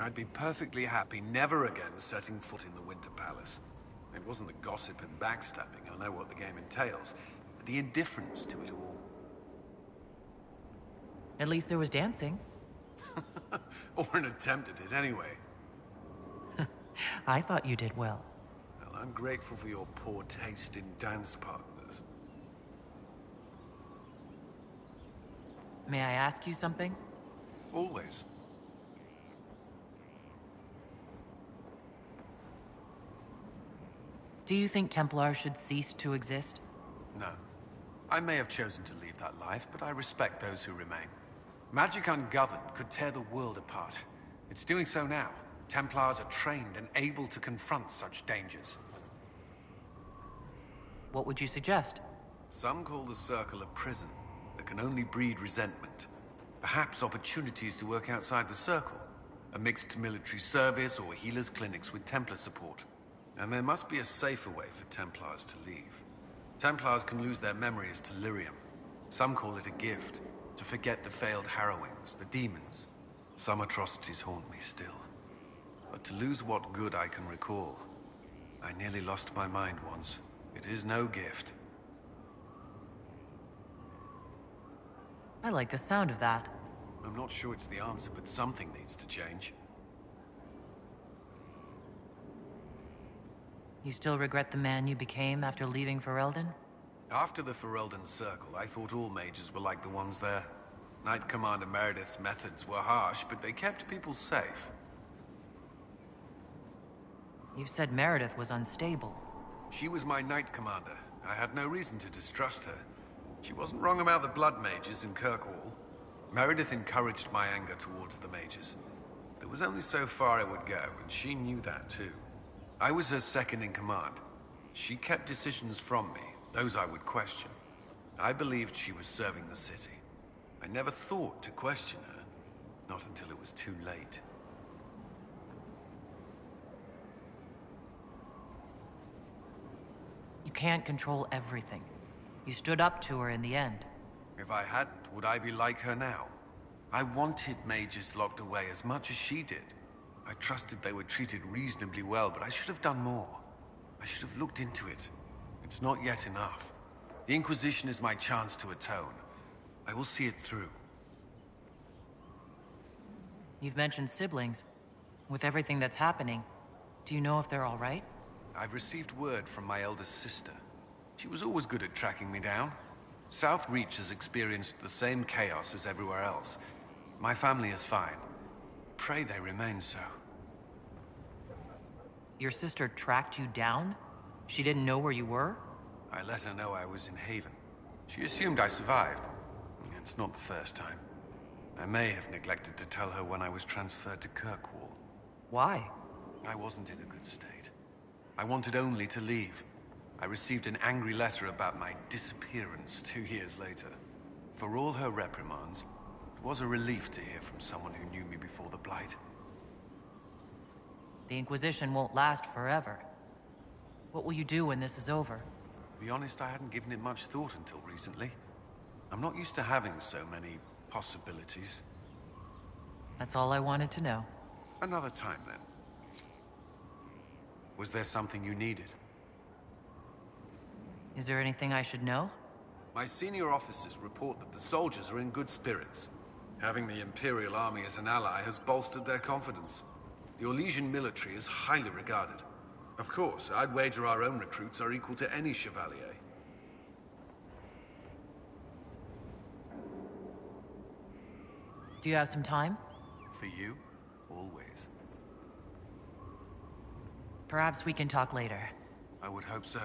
I'd be perfectly happy never again setting foot in the Winter Palace. It wasn't the gossip and backstabbing, I know what the game entails, but the indifference to it all. At least there was dancing. Or an attempt at it, anyway. I thought you did well. Well, I'm grateful for your poor taste in dance partners. May I ask you something? Always. Do you think Templars should cease to exist? No. I may have chosen to leave that life, but I respect those who remain. Magic ungoverned could tear the world apart. It's doing so now. Templars are trained and able to confront such dangers. What would you suggest? Some call the Circle a prison that can only breed resentment. Perhaps opportunities to work outside the Circle. A mixed military service or healers' clinics with Templar support. And there must be a safer way for Templars to leave. Templars can lose their memories to lyrium. Some call it a gift, to forget the failed harrowings, the demons. Some atrocities haunt me still. But to lose what good I can recall, I nearly lost my mind once. It is no gift. I like the sound of that. I'm not sure it's the answer, but something needs to change. You still regret the man you became after leaving Ferelden? After the Ferelden Circle, I thought all mages were like the ones there. Knight Commander Meredith's methods were harsh, but they kept people safe. You said Meredith was unstable. She was my Knight Commander. I had no reason to distrust her. She wasn't wrong about the blood mages in Kirkwall. Meredith encouraged my anger towards the mages. There was only so far I would go, and she knew that too. I was her second in command. She kept decisions from me, those I would question. I believed she was serving the city. I never thought to question her, not until it was too late. You can't control everything. You stood up to her in the end. If I hadn't, would I be like her now? I wanted mages locked away as much as she did. I trusted they were treated reasonably well, but I should have done more. I should have looked into it. It's not yet enough. The Inquisition is my chance to atone. I will see it through. You've mentioned siblings. With everything that's happening, do you know if they're all right? I've received word from my eldest sister. She was always good at tracking me down. South Reach has experienced the same chaos as everywhere else. My family is fine. Pray they remain so. Your sister tracked you down? She didn't know where you were? I let her know I was in Haven. She assumed I survived. It's not the first time. I may have neglected to tell her when I was transferred to Kirkwall. Why? I wasn't in a good state. I wanted only to leave. I received an angry letter about my disappearance 2 years later. For all her reprimands, it was a relief to hear from someone who knew me before the Blight. The Inquisition won't last forever. What will you do when this is over? To be honest, I hadn't given it much thought until recently. I'm not used to having so many possibilities. That's all I wanted to know. Another time, then. Was there something you needed? Is there anything I should know? My senior officers report that the soldiers are in good spirits. Having the Imperial Army as an ally has bolstered their confidence. The Orlesian military is highly regarded. Of course, I'd wager our own recruits are equal to any Chevalier. Do you have some time? For you, always. Perhaps we can talk later. I would hope so.